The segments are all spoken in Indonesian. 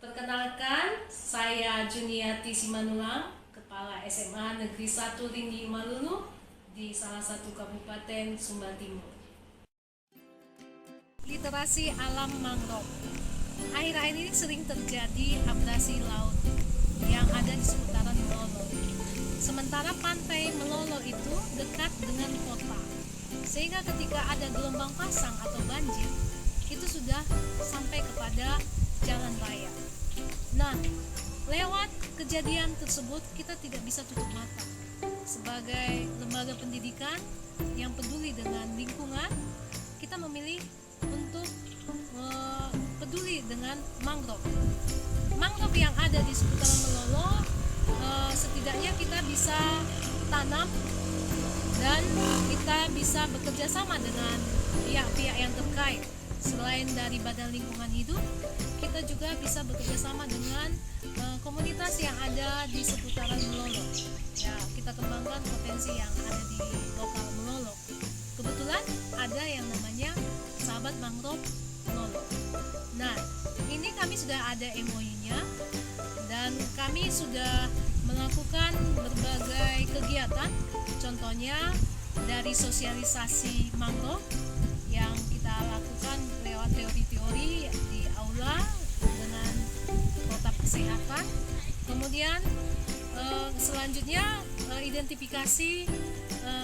Perkenalkan, saya Juniati Simanulang, Kepala SMA Negeri 1 Ringgi Malulu di salah satu kabupaten Sumba Timur. Literasi alam mangrove. Akhir-akhir ini sering terjadi abrasi laut yang ada di seputaran Melolo. Sementara pantai Melolo itu dekat dengan kota, sehingga ketika ada gelombang pasang atau banjir, itu sudah sampai kepada jalan raya. Nah, lewat kejadian tersebut kita tidak bisa tutup mata. Sebagai lembaga pendidikan yang peduli dengan lingkungan, kita memilih untuk peduli dengan mangrove. Mangrove yang ada di seputaran Melolo, setidaknya kita bisa tanam dan kita bisa bekerja sama dengan pihak-pihak yang terkait. Selain dari Badan Lingkungan Hidup, kita juga bisa bekerja sama dengan komunitas yang ada di seputaran Melolo. Ya, kita kembangkan potensi yang ada di lokal Melolo. Kebetulan ada yang namanya Sahabat Mangrove Melolo. Nah, ini kami sudah ada MOU-nya dan kami sudah melakukan berbagai kegiatan. Contohnya dari sosialisasi mangrove yang kita lakukan lewat teori-teori di aula dengan protap kesehatan. Kemudian selanjutnya identifikasi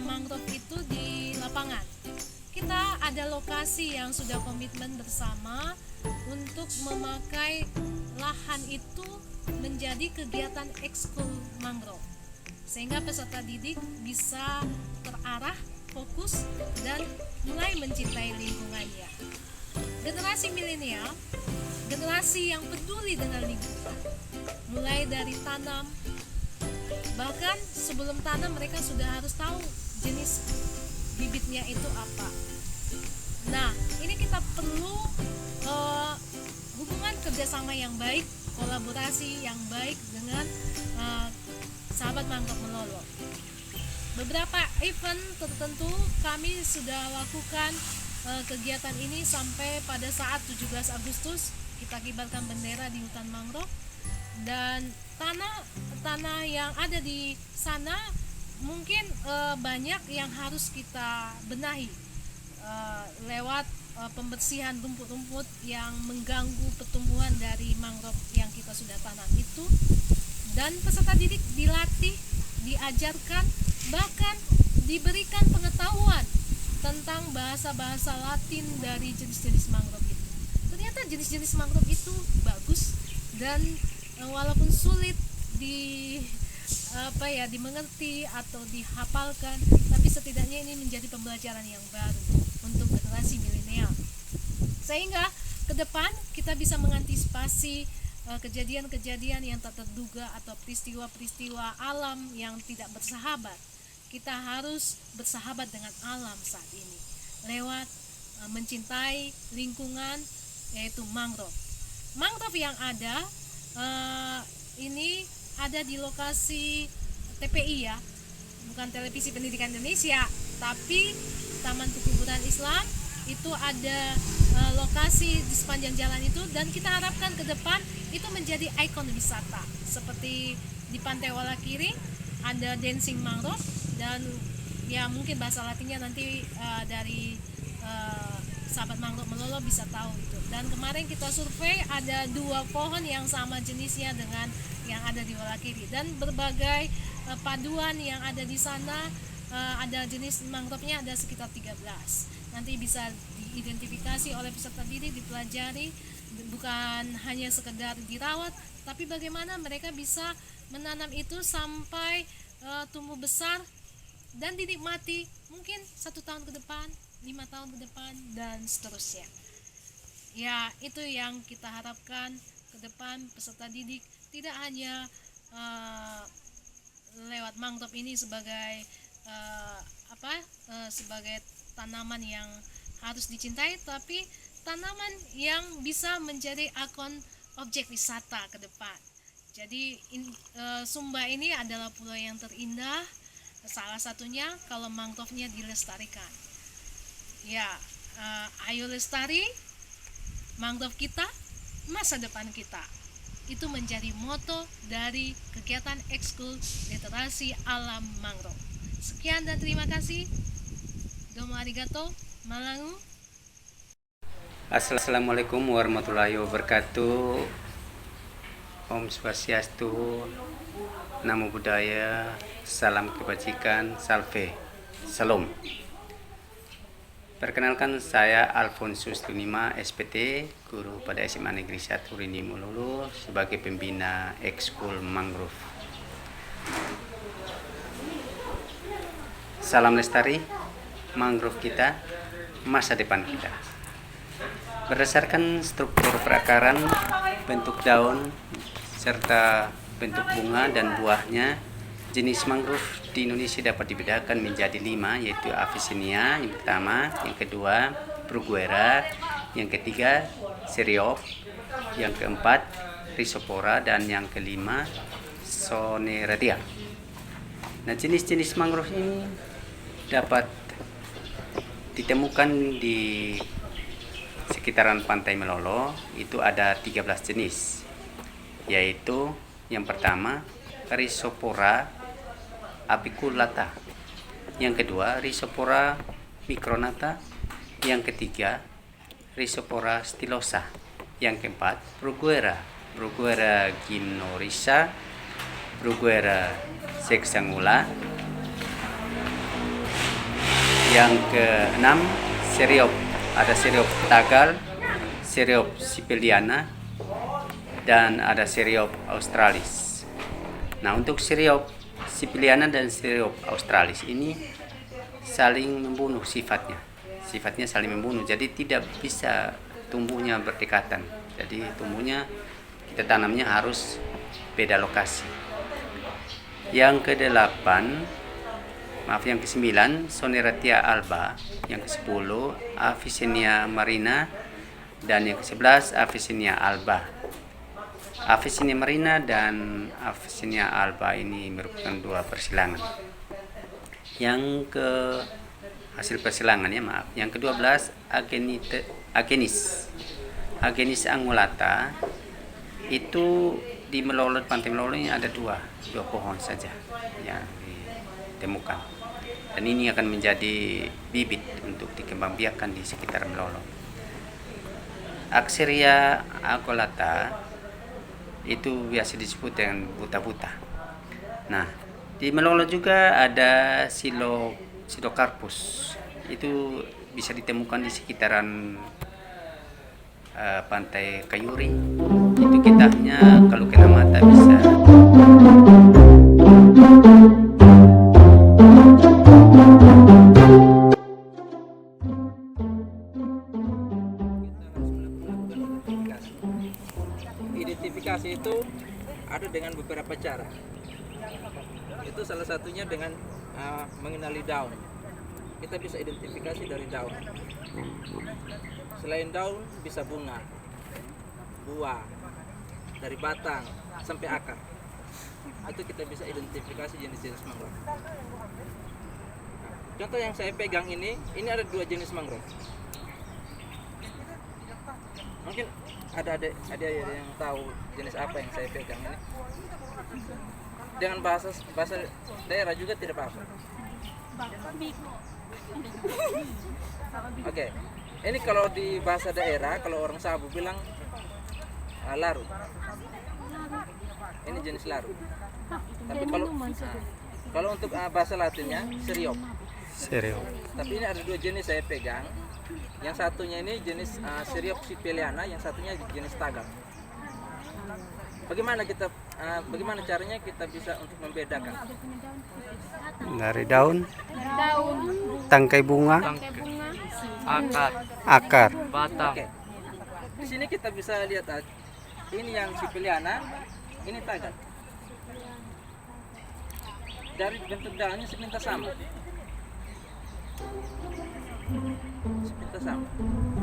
mangrove itu di lapangan. Kita ada lokasi yang sudah komitmen bersama untuk memakai lahan itu menjadi kegiatan ekskul mangrove, sehingga peserta didik bisa terarah, fokus, dan mulai mencintai lingkungannya. Generasi milenial, generasi yang peduli dengan lingkungan, mulai dari tanam, bahkan sebelum tanam mereka sudah harus tahu jenis bibitnya itu apa. Nah, ini kita perlu hubungan kerjasama yang baik, kolaborasi yang baik dengan Sahabat Mangrove Melolo. Beberapa event tertentu kami sudah lakukan kegiatan ini sampai pada saat 17 Agustus kita kibarkan bendera di hutan mangrove, dan tanah yang ada di sana mungkin banyak yang harus kita benahi lewat pembersihan rumput-rumput yang mengganggu pertumbuhan dari mangrove yang kita sudah tanam itu. Dan peserta didik dilatih, diajarkan, bahkan diberikan pengetahuan tentang bahasa-bahasa Latin dari jenis-jenis mangrove itu. Ternyata jenis-jenis mangrove itu bagus, dan walaupun sulit dimengerti atau dihafalkan, tapi setidaknya ini menjadi pembelajaran yang baru untuk generasi milenial, sehingga ke depan kita bisa mengantisipasi kejadian-kejadian yang tak terduga atau peristiwa-peristiwa alam yang tidak bersahabat. Kita harus bersahabat dengan alam saat ini lewat mencintai lingkungan, yaitu mangrove. Mangrove yang ada ini ada di lokasi TPI, ya, bukan Televisi Pendidikan Indonesia, tapi Taman Perkuburan Islam. Itu ada lokasi di sepanjang jalan itu, dan kita harapkan ke depan itu menjadi ikon wisata. Seperti di Pantai Walakiring ada dancing mangrove, dan ya mungkin bahasa Latinnya nanti dari Sahabat Mangrove Melolo bisa tahu itu. Dan kemarin kita survei ada 2 pohon yang sama jenisnya dengan yang ada di Walakiri, dan berbagai paduan yang ada di sana. Ada jenis mangrove-nya ada sekitar 13. Nanti bisa diidentifikasi oleh peserta didik, dipelajari, bukan hanya sekedar dirawat, tapi bagaimana mereka bisa menanam itu sampai tumbuh besar dan dinikmati mungkin 1 tahun ke depan, 5 tahun ke depan, dan seterusnya. Ya, itu yang kita harapkan ke depan. Peserta didik tidak hanya lewat mangrove ini sebagai sebagai tanaman yang harus dicintai, tapi tanaman yang bisa menjadi ikon objek wisata ke depan. Jadi Sumba ini adalah pulau yang terindah, salah satunya kalau mangrove-nya dilestarikan. Ya, ayo lestari mangrove kita, masa depan kita. itu menjadi moto dari kegiatan ekskul literasi alam mangrove. Sekian dan terima kasih. Domo arigato, malangu. Assalamualaikum warahmatullahi wabarakatuh. Om Swastiastu, Namo Buddhaya, salam kebajikan, salve, salam. Perkenalkan, saya Alfonsus Tunima, SPT, guru pada SMA Negeri 1 Rini Mololo sebagai pembina ekskul mangrove. Salam lestari, mangrove kita, masa depan kita. Berdasarkan struktur perakaran, bentuk daun, serta bentuk bunga dan buahnya, jenis mangrove di Indonesia dapat dibedakan menjadi 5, yaitu Avicennia yang pertama, yang kedua Bruguera, yang ketiga Seriop, yang keempat Rhizopora, dan yang kelima Soneratia. Nah, jenis-jenis mangrove ini dapat ditemukan di sekitaran Pantai Melolo. Itu ada 13 jenis, yaitu yang pertama Rhizopora apiculata, yang kedua Rhizopora micronata, yang ketiga Rhizopora stylosa, yang keempat Bruguera gymnorrhiza, Bruguera sexangula, yang keenam Seriop, ada Seriop tagal, Seriop sibeliana, dan ada Seriop australis. Nah, untuk Seriop sibeliana dan Seriop australis ini saling membunuh sifatnya saling membunuh, jadi tidak bisa tumbuhnya berdekatan. Jadi tumbuhnya, kita tanamnya harus beda lokasi. Yang ke-9 Soneratia alba, yang ke-10 Avicennia marina, dan yang ke-11 Avicennia alba. Avicennia marina dan Avicennia alba ini merupakan 2 persilangan. Yang ke hasil persilangan yang ke-12 Agenis angulata, itu di Melolo, Pantai Melolo ini ada dua pohon saja yang ditemukan, dan ini akan menjadi bibit untuk dikembangbiakkan di sekitar Melolo. Axeria acolata itu biasa disebut dengan buta-buta. Nah, di Melolo juga ada Silocarpus, itu bisa ditemukan di sekitaran Pantai Kayuri. Itu kitahnya kalau kena mata bisa identifikasi. Itu ada dengan beberapa cara. Itu salah satunya dengan mengenali daun. Kita bisa identifikasi dari daun. Selain daun, bisa bunga, buah, dari batang sampai akar. Itu kita bisa identifikasi jenis-jenis mangrove. Contoh yang saya pegang ini ada 2 jenis mangrove. Mungkin ada yang tahu jenis apa yang saya pegang ini. Dengan bahasa daerah juga tidak apa-apa. Oke. Ini kalau di bahasa daerah, kalau orang Sabu bilang laru. Ini jenis laru. Tapi kalau untuk bahasa Latinnya Seriop. Tapi ini ada 2 jenis saya pegang. Yang satunya ini jenis Seriop sibeliana, yang satunya jenis tagal. Bagaimana caranya kita bisa untuk membedakan? dari daun, tangkai bunga, akar. Batang. Oke. Di sini kita bisa lihat ini yang sibeliana, ini tagal. Dari bentuk daunnya sepintas sama.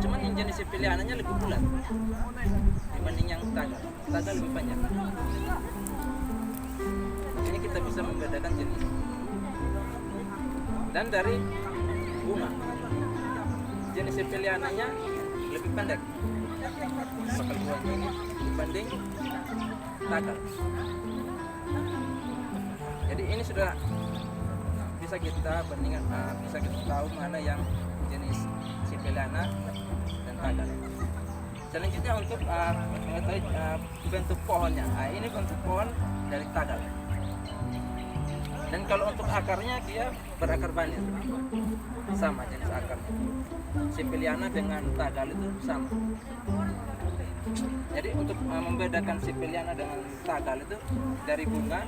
Cuman yang jenis sibeliananya lebih bulat dibanding yang tagal. Tagal lebih panjang. Ini kita bisa membedakan jenis. Dan dari bunga, jenis sibeliananya lebih pendek bakal buahnya ini dibanding tagal. Jadi ini sudah bisa kita bandingkan, bisa kita tahu mana yang jenis Sibeliana dan tagal. Selanjutnya untuk mengetahui bentuk pohonnya. Ini bentuk pohon dari tagal. Dan kalau untuk akarnya dia berakar banir, sama jenis akarnya. Sibeliana dengan tagal itu sama. Jadi untuk membedakan Sibeliana dengan tagal itu dari bunga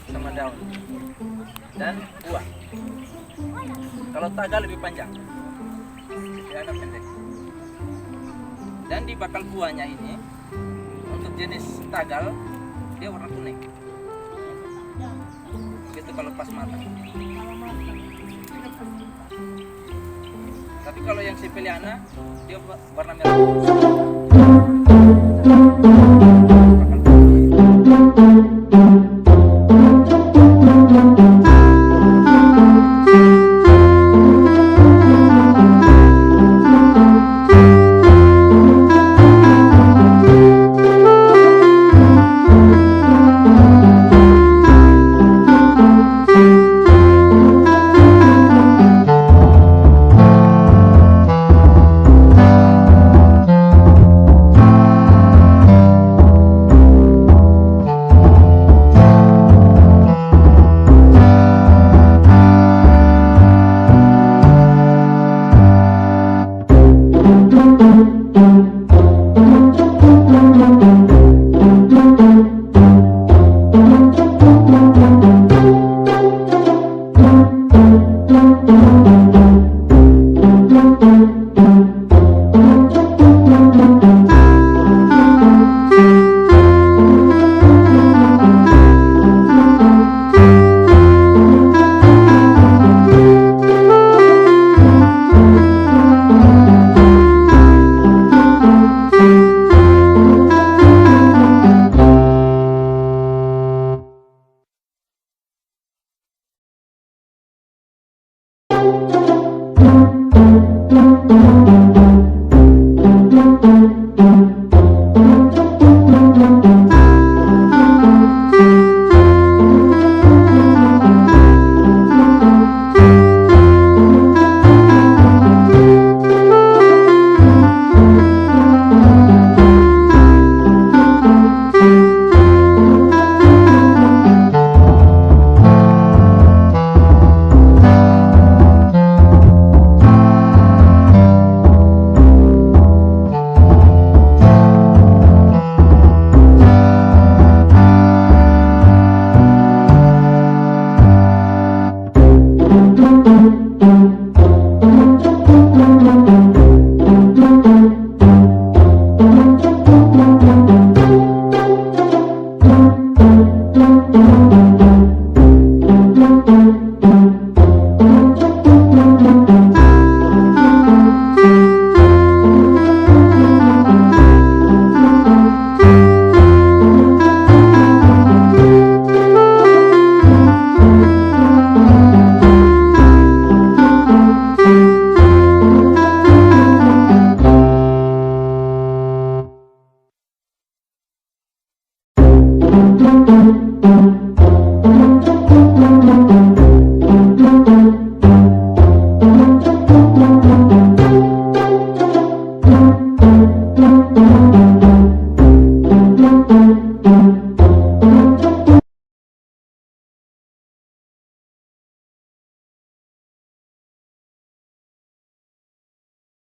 sama daun dan buah. Kalau tagal lebih panjang, Sibeliana pendek. Dan di bakal buahnya ini untuk jenis tagal dia warna kuning. Begitu kalau pas matang. Tapi kalau yang Sibeliana dia warna merah.